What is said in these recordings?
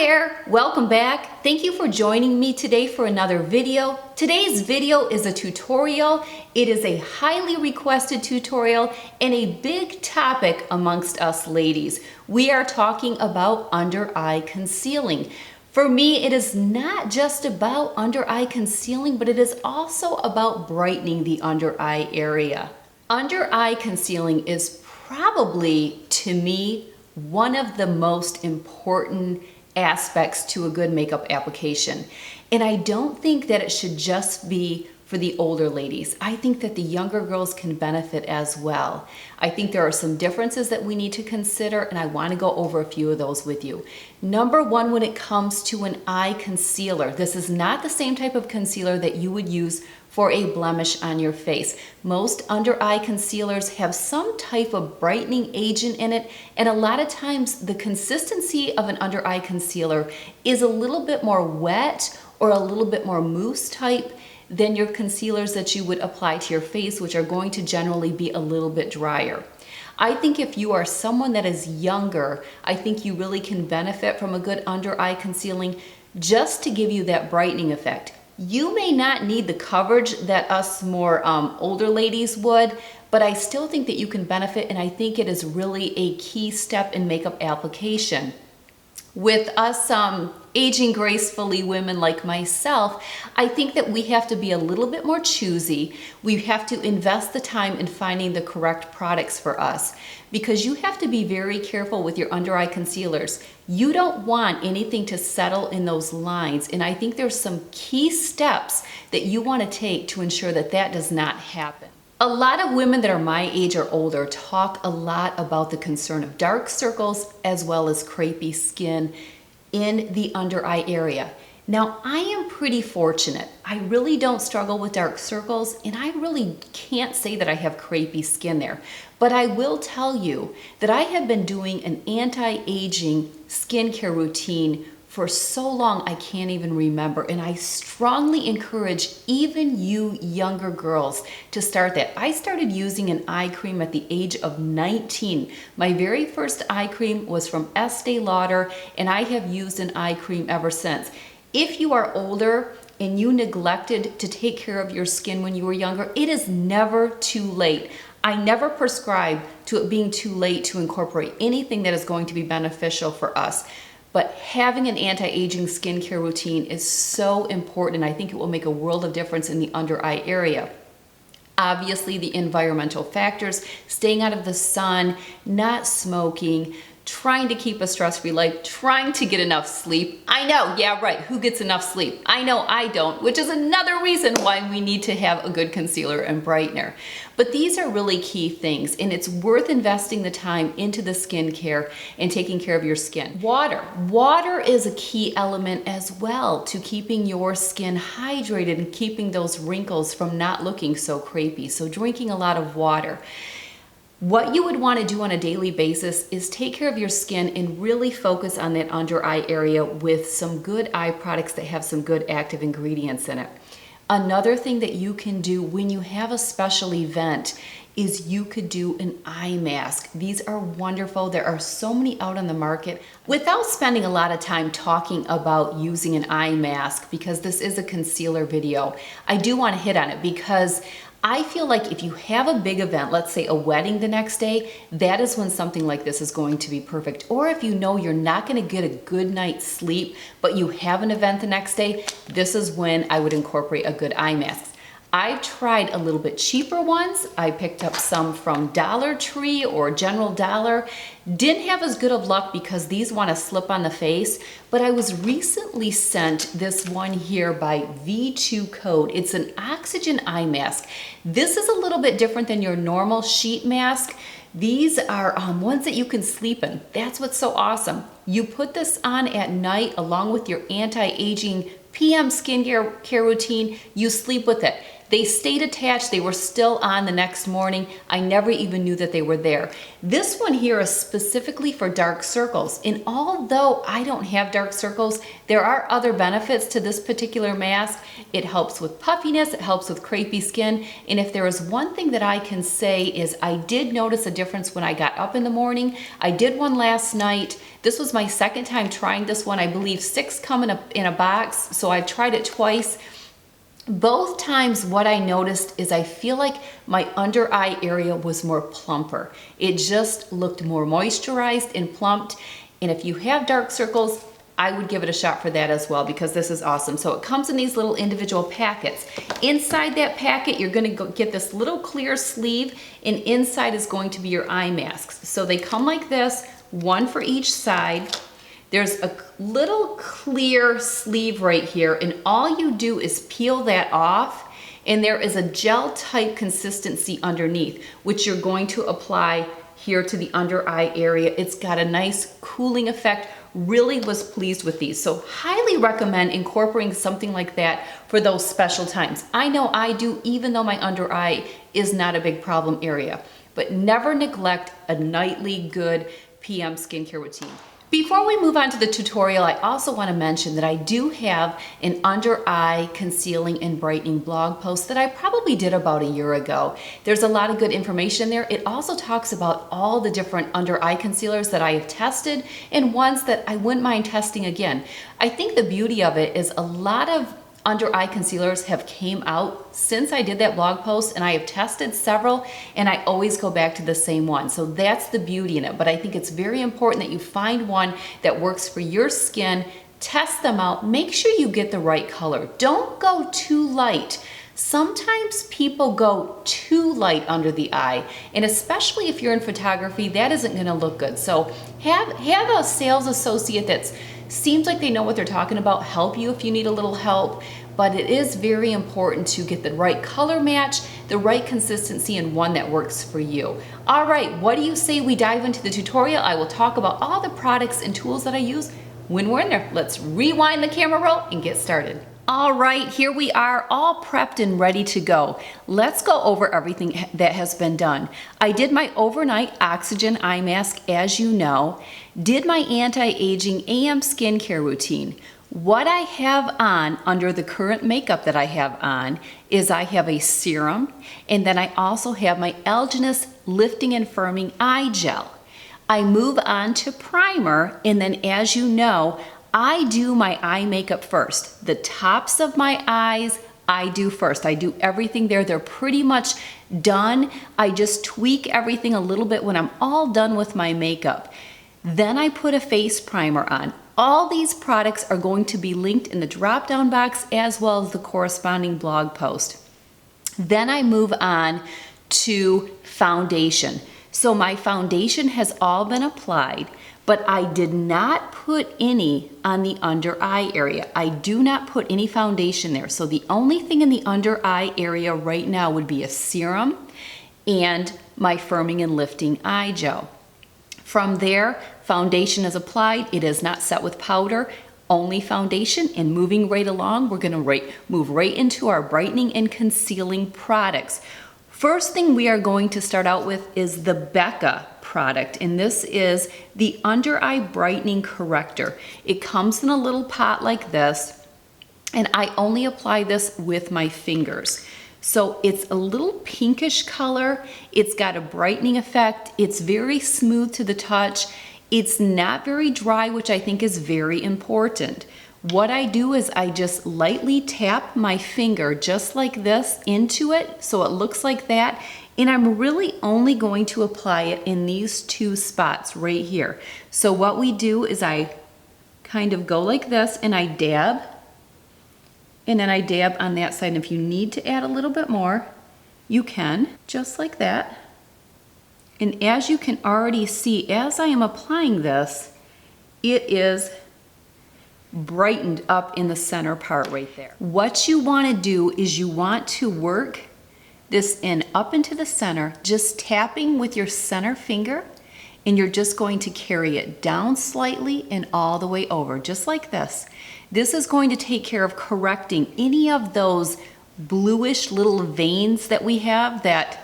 there, welcome back. Thank you for joining me today for another video. Today's video is a tutorial. It is a highly requested tutorial and a big topic amongst us ladies. We are talking about under eye concealing. For me, it is not just about under eye concealing, but it is also about brightening the under eye area. Under eye concealing is probably, to me, one of the most important aspects to a good makeup application. And I don't think that it should just be for the older ladies. I think that the younger girls can benefit as well. I think there are some differences that we need to consider, and I want to go over a few of those with you. Number one, when it comes to an eye concealer, this is not the same type of concealer that you would use for a blemish on your face. Most under eye concealers have some type of brightening agent in it, and a lot of times the consistency of an under eye concealer is a little bit more wet or a little bit more mousse type than your concealers that you would apply to your face, which are going to generally be a little bit drier. I think if you are someone that is younger, I think you really can benefit from a good under eye concealing just to give you that brightening effect. You may not need the coverage that us more older ladies would, but I still think that you can benefit, and I think it is really a key step in makeup application. With us aging gracefully women like myself, I think that we have to be a little bit more choosy. We have to invest the time in finding the correct products for us, because you have to be very careful with your under eye concealers. You don't want anything to settle in those lines, and I think there's some key steps that you want to take to ensure that that does not happen. A lot of women that are my age or older talk a lot about the concern of dark circles as well as crepey skin in the under eye area. Now, I am pretty fortunate. I really don't struggle with dark circles, and I really can't say that I have crepey skin there. But I will tell you that I have been doing an anti-aging skincare routine for so long I can't even remember, and I strongly encourage even you younger girls to start that. I started using an eye cream at the age of 19. My very first eye cream was from Estee Lauder, and I have used an eye cream ever since. If you are older and you neglected to take care of your skin when you were younger, it is never too late. I never prescribe to it being too late to incorporate anything that is going to be beneficial for us. But having an anti-aging skincare routine is so important, and I think it will make a world of difference in the under eye area. Obviously, the environmental factors, staying out of the sun, not smoking, trying to keep a stress-free life, trying to get enough sleep. I know, yeah, right, who gets enough sleep? I know I don't, which is another reason why we need to have a good concealer and brightener. But these are really key things, and it's worth investing the time into the skincare and taking care of your skin. Water. Water is a key element as well to keeping your skin hydrated and keeping those wrinkles from not looking so crepey. So drinking a lot of water. What you would want to do on a daily basis is take care of your skin and really focus on that under eye area with some good eye products that have some good active ingredients in it. Another thing that you can do when you have a special event is you could do an eye mask. These are wonderful. There are so many out on the market. Without spending a lot of time talking about using an eye mask, because this is a concealer video, I do want to hit on it because I feel like if you have a big event, let's say a wedding the next day, that is when something like this is going to be perfect. Or if you know you're not going to get a good night's sleep, but you have an event the next day, this is when I would incorporate a good eye mask. I tried a little bit cheaper ones. I picked up some from Dollar Tree or General Dollar. Didn't have as good of luck because these want to slip on the face, but I was recently sent this one here by V2 Code. It's an oxygen eye mask. This is a little bit different than your normal sheet mask. These are ones that you can sleep in. That's what's so awesome. You put this on at night along with your anti-aging PM skincare routine. You sleep with it. They stayed attached. They were still on the next morning. I never even knew that they were there. This one here is specifically for dark circles. And although I don't have dark circles, there are other benefits to this particular mask. It helps with puffiness, it helps with crepey skin. And if there is one thing that I can say is I did notice a difference when I got up in the morning. I did one last night. This was my second time trying this one. I believe 6 come in a box, so I've tried it twice. Both times what I noticed is I feel like my under eye area was more plumper. It just looked more moisturized and plumped. And if you have dark circles, I would give it a shot for that as well, because this is awesome. So it comes in these little individual packets. Inside that packet, you're gonna get this little clear sleeve, and inside is going to be your eye masks. So they come like this, one for each side. There's a little clear sleeve right here, and all you do is peel that off, and there is a gel type consistency underneath, which you're going to apply here to the under eye area. It's got a nice cooling effect. Really was pleased with these. So highly recommend incorporating something like that for those special times. I know I do, even though my under eye is not a big problem area. But never neglect a nightly good PM skincare routine. Before we move on to the tutorial, I also want to mention that I do have an under eye concealing and brightening blog post that I probably did about a year ago. There's a lot of good information there. It also talks about all the different under eye concealers that I have tested and ones that I wouldn't mind testing again. I think the beauty of it is a lot of under eye concealers have came out since I did that blog post, and I have tested several, and I always go back to the same one. So that's the beauty in it. But I think it's very important that you find one that works for your skin, test them out, make sure you get the right color. Don't go too light. Sometimes people go too light under the eye, and especially if you're in photography, that isn't gonna look good. So have a sales associate that seems like they know what they're talking about help you if you need a little help, but it is very important to get the right color match, the right consistency, and one that works for you. All right, what do you say we dive into the tutorial? I will talk about all the products and tools that I use when we're in there. Let's rewind the camera roll and get started. All right, here we are, all prepped and ready to go. Let's go over everything that has been done. I did my overnight oxygen eye mask, as you know, did my anti-aging AM skincare routine. What I have on under the current makeup that I have on is I have a serum, and then I also have my Algenist Lifting and Firming Eye Gel. I move on to primer, and then as you know, I do my eye makeup first. The tops of my eyes, I do first. I do everything there. They're pretty much done. I just tweak everything a little bit when I'm all done with my makeup. Then I put a face primer on. All these products are going to be linked in the drop-down box as well as the corresponding blog post. Then I move on to foundation. So my foundation has all been applied, but I did not put any on the under eye area. I do not put any foundation there. So the only thing in the under eye area right now would be a serum and my firming and lifting eye gel. From there, foundation is applied. It is not set with powder, only foundation. And moving right along, we're gonna move right into our brightening and concealing products. First thing we are going to start out with is the Becca product, and this is the Under Eye Brightening Corrector. It comes in a little pot like this, and I only apply this with my fingers. So it's a little pinkish color. It's got a brightening effect. It's very smooth to the touch. It's not very dry, which I think is very important. What I do is I just lightly tap my finger just like this into it, so it looks like that, and I'm really only going to apply it in these two spots right here. So what we do is I kind of go like this and I dab, and then I dab on that side. And if you need to add a little bit more, you can, just like that. And as you can already see, as I am applying this, it is brightened up in the center part right there. What you want to do is you want to work this in up into the center, just tapping with your center finger, and you're just going to carry it down slightly and all the way over, just like this. This is going to take care of correcting any of those bluish little veins that we have that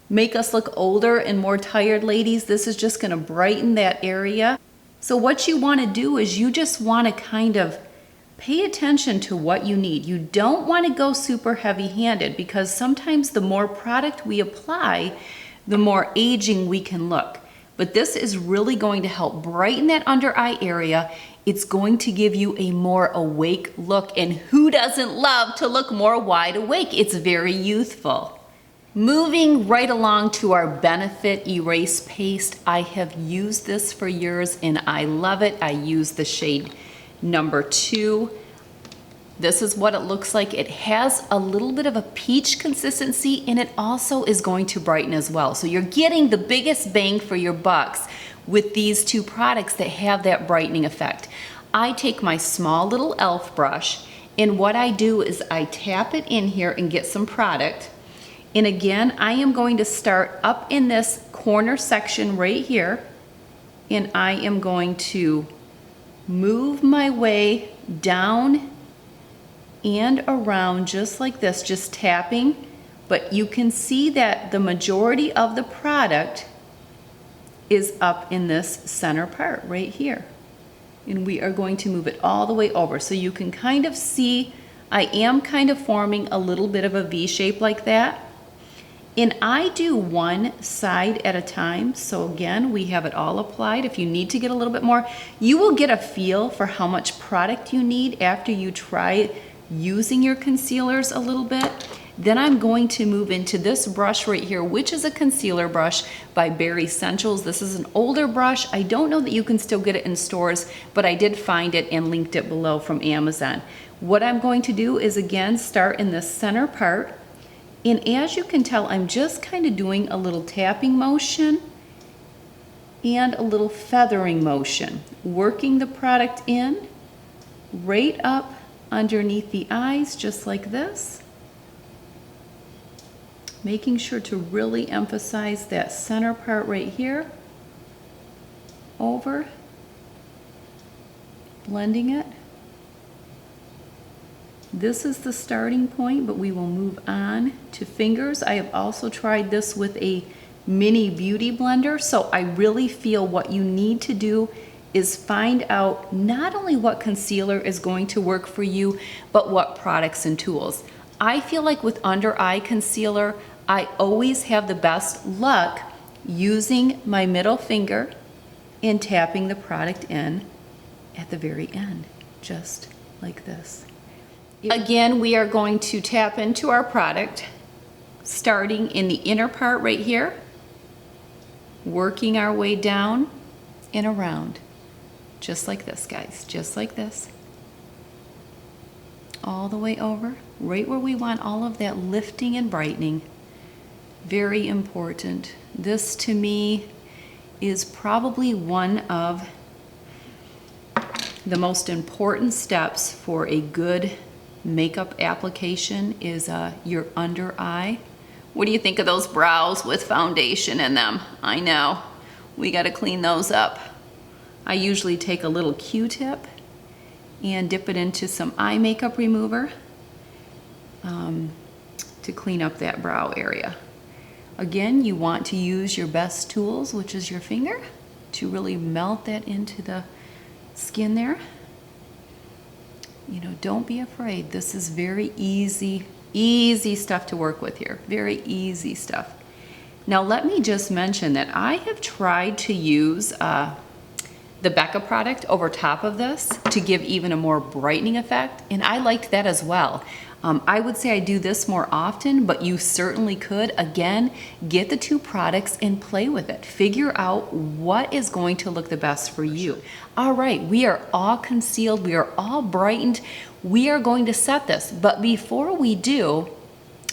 make us look older and more tired, ladies. This is just gonna brighten that area. So what you wanna do is you just wanna kind of pay attention to what you need. You don't wanna go super heavy-handed because sometimes the more product we apply, the more aging we can look. But this is really going to help brighten that under eye area. It's going to give you a more awake look, and who doesn't love to look more wide awake? It's very youthful. Moving right along to our Benefit Erase Paste. I have used this for years and I love it. I use the shade number 2. This is what it looks like. It has a little bit of a peach consistency and it also is going to brighten as well. So you're getting the biggest bang for your bucks with these two products that have that brightening effect. I take my small little e.l.f. brush and what I do is I tap it in here and get some product. And again, I am going to start up in this corner section right here and I am going to move my way down and around just like this, just tapping. But you can see that the majority of the product is up in this center part right here. And we are going to move it all the way over. So you can kind of see I am kind of forming a little bit of a V shape like that. And I do one side at a time. So again, we have it all applied. If you need to get a little bit more, you will get a feel for how much product you need after you try using your concealers a little bit. Then I'm going to move into this brush right here, which is a concealer brush by Bare Essentials. This is an older brush. I don't know that you can still get it in stores, but I did find it and linked it below from Amazon. What I'm going to do is again start in the center part. And as you can tell, I'm just kind of doing a little tapping motion and a little feathering motion, working the product in right up underneath the eyes, just like this. Making sure to really emphasize that center part right here. Over, blending it. This is the starting point, but we will move on to fingers. I have also tried this with a mini beauty blender, so I really feel what you need to do is find out not only what concealer is going to work for you, but what products and tools. I feel like with under eye concealer, I always have the best luck using my middle finger and tapping the product in at the very end, just like this. Again, we are going to tap into our product, starting in the inner part right here, working our way down and around, just like this, guys, just like this. All the way over, right where we want all of that lifting and brightening. Very important. This to me is probably one of the most important steps for a good makeup application is your under eye. What do you think of those brows with foundation in them? I know, we got to clean those up. I usually take a little Q-tip and dip it into some eye makeup remover to clean up that brow area. Again, you want to use your best tools, which is your finger, to really melt that into the skin there. You know, don't be afraid. This is very easy stuff to work with here. Very easy stuff. Now let me just mention that I have tried to use the Becca product over top of this to give even a more brightening effect, and I liked that as well. I would say I do this more often, but you certainly could. Again, get the two products and play with it. Figure out what is going to look the best for you. All right, we are all concealed, we are all brightened. We are going to set this, but before we do,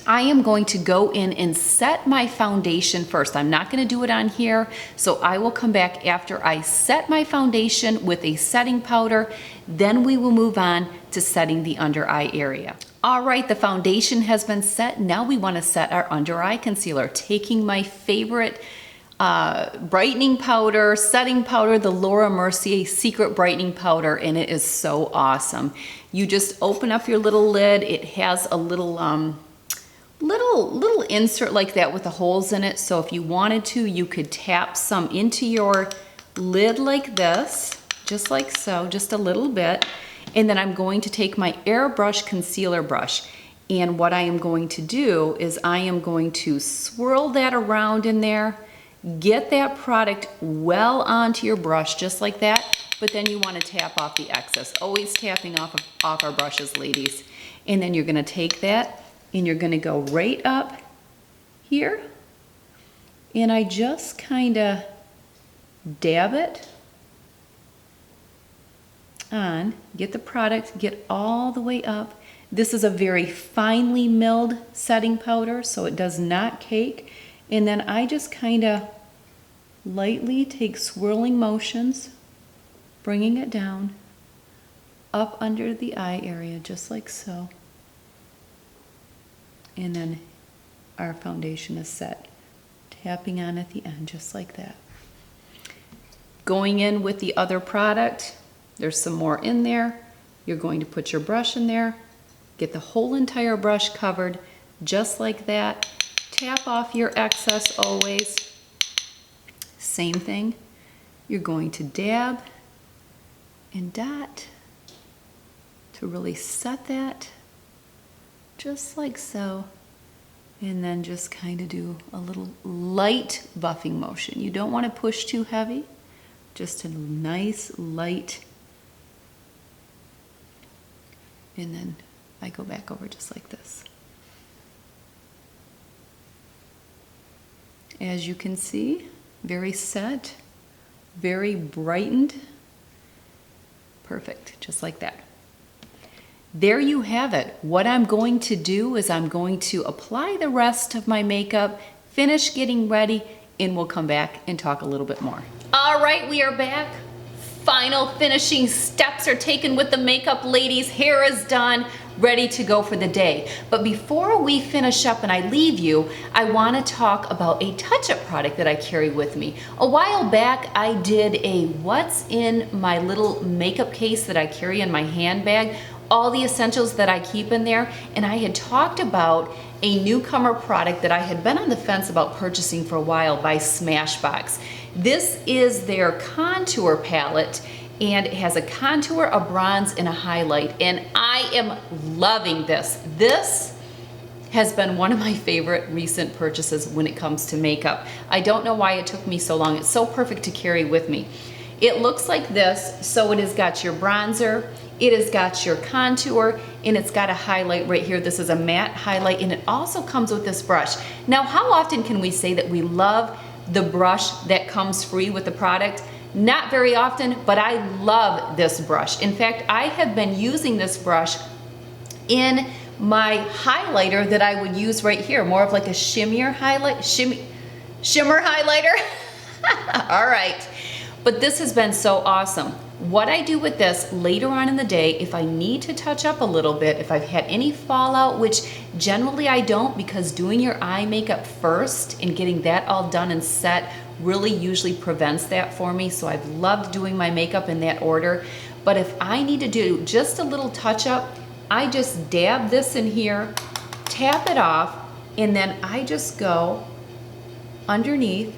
I am going to go in and set my foundation first. I'm not going to do it on here, so I will come back after I set my foundation with a setting powder. Then we will move on to setting the under eye area. All right, the foundation has been set. Now we want to set our under eye concealer. Taking my favorite brightening powder, setting powder, the Laura Mercier Secret Brightening Powder, and it is so awesome. You just open up your little lid. It has a little little insert like that with the holes in it. So if you wanted to, you could tap some into your lid like this, just like so, just a little bit. And then I'm going to take my airbrush concealer brush. And what I am going to do is I am going to swirl that around in there, get that product well onto your brush, just like that. But then you want to tap off the excess. Always tapping off our brushes, ladies. And then you're going to take that and you're going to go right up here. And I just kind of dab it on, get the product, get all the way up. This is a very finely milled setting powder, so it does not cake. And then I just kind of lightly take swirling motions, bringing it down up under the eye area, just like so. And then our foundation is set. Tapping on at the end, just like that. Going in with the other product, there's some more in there. You're going to put your brush in there, get the whole entire brush covered, just like that. Tap off your excess always. Same thing. You're going to dab and dot to really set that, just like so. And then just kind of do a little light buffing motion. You don't want to push too heavy, just a nice light. And then I go back over just like this. As you can see, very set, very brightened. Perfect, just like that. There you have it. What I'm going to do is I'm going to apply the rest of my makeup, finish getting ready, and we'll come back and talk a little bit more. All right, we are back. Final finishing steps are taken with the makeup, ladies. Hair is done, ready to go for the day. But before we finish up and I leave you, I want to talk about a touch-up product that I carry with me. A while back, I did a what's in my little makeup case that I carry in my handbag, all the essentials that I keep in there, and I had talked about a newcomer product that I had been on the fence about purchasing for a while by Smashbox. This is their contour palette, and it has a contour, a bronze, and a highlight, and I am loving this. This has been one of my favorite recent purchases when it comes to makeup. I don't know why it took me so long. It's so perfect to carry with me. It looks like this, so it has got your bronzer, it has got your contour, and it's got a highlight right here. This is a matte highlight, and it also comes with this brush. Now, how often can we say that we love the brush that comes free with the product? Not very often, but I love this brush. In fact, I have been using this brush in my highlighter that I would use right here, more of like a shimmer highlighter. All right, but this has been so awesome. What I do with this later on in the day, if I need to touch up a little bit, if I've had any fallout, which generally I don't, because doing your eye makeup first and getting that all done and set really usually prevents that for me. So I've loved doing my makeup in that order. But if I need to do just a little touch up, I just dab this in here, tap it off, and then I just go underneath,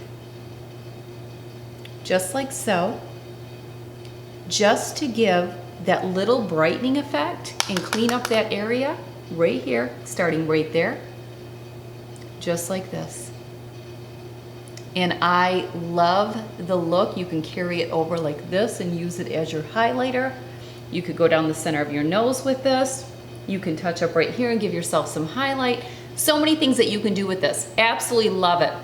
just like so, just to give that little brightening effect and clean up that area right here, starting right there, just like this. And I love the look. You can carry it over like this and use it as your highlighter. You could go down the center of your nose with this. You can touch up right here and give yourself some highlight. So many things that you can do with this. Absolutely love it.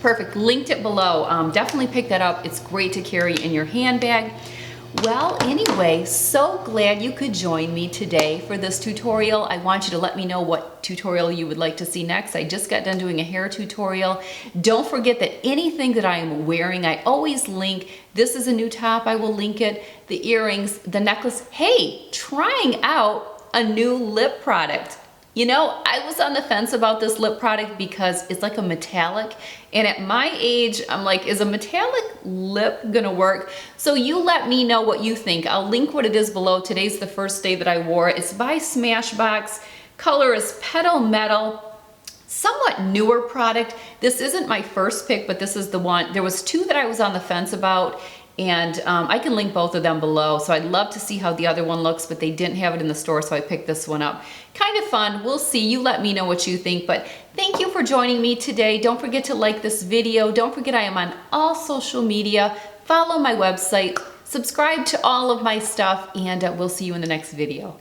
Perfect, linked it below. Definitely pick that up. It's great to carry in your handbag. Well, anyway, so glad you could join me today for this tutorial. I want you to let me know what tutorial you would like to see next. I just got done doing a hair tutorial. Don't forget that anything that I am wearing, I always link. This is a new top, I will link it. The earrings, the necklace. Hey, trying out a new lip product. You know, I was on the fence about this lip product because it's like a metallic, and at my age, I'm like, is a metallic lip gonna work? So you let me know what you think. I'll link what it is below. Today's the first day that I wore it. It's by Smashbox. Color is Petal Metal. somewhat newer product. This isn't my first pick, but this is the one. There was two that I was on the fence about, and I can link both of them below. So I'd love to see how the other one looks, but they didn't have it in the store, so I picked this one up. Kind of fun. We'll see. You let me know what you think, but thank you for joining me today. Don't forget to like this video. Don't forget I am on all social media. Follow my website. Subscribe to all of my stuff, and we'll see you in the next video.